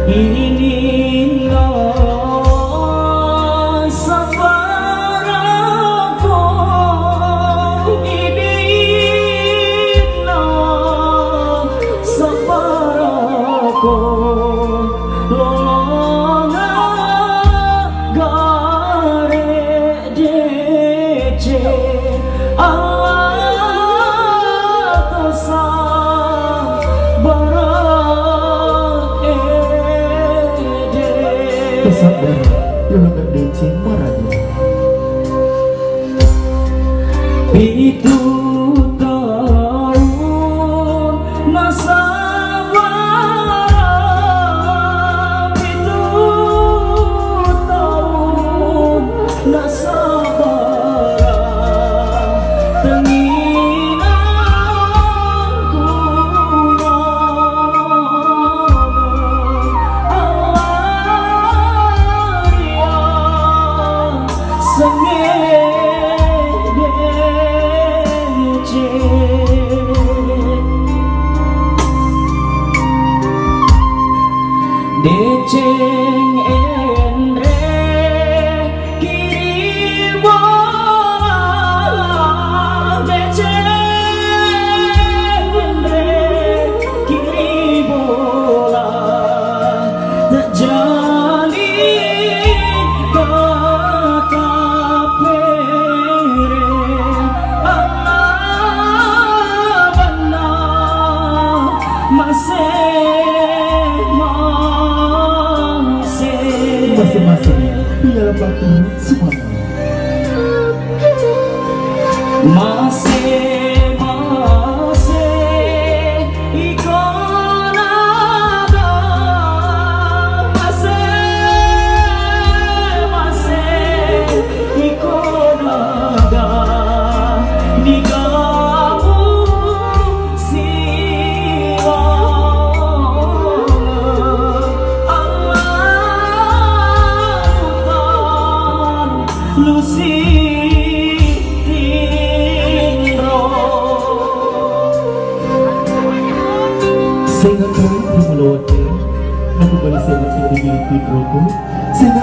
inilah safaraku, inilah safaraku, lolonga garek dece sabar yang ngedece marahnya itu tahun nasabah, itu tahun nasabah Deceng endre kiri bola, deceng endre kiri bola, tak jadi kata pere Allah benar masing-masing biar batu semangat masing-masing ikon ada, masing-masing ikon ada di kamu sehingga kau dimulai naku balik saya masih di roko sehingga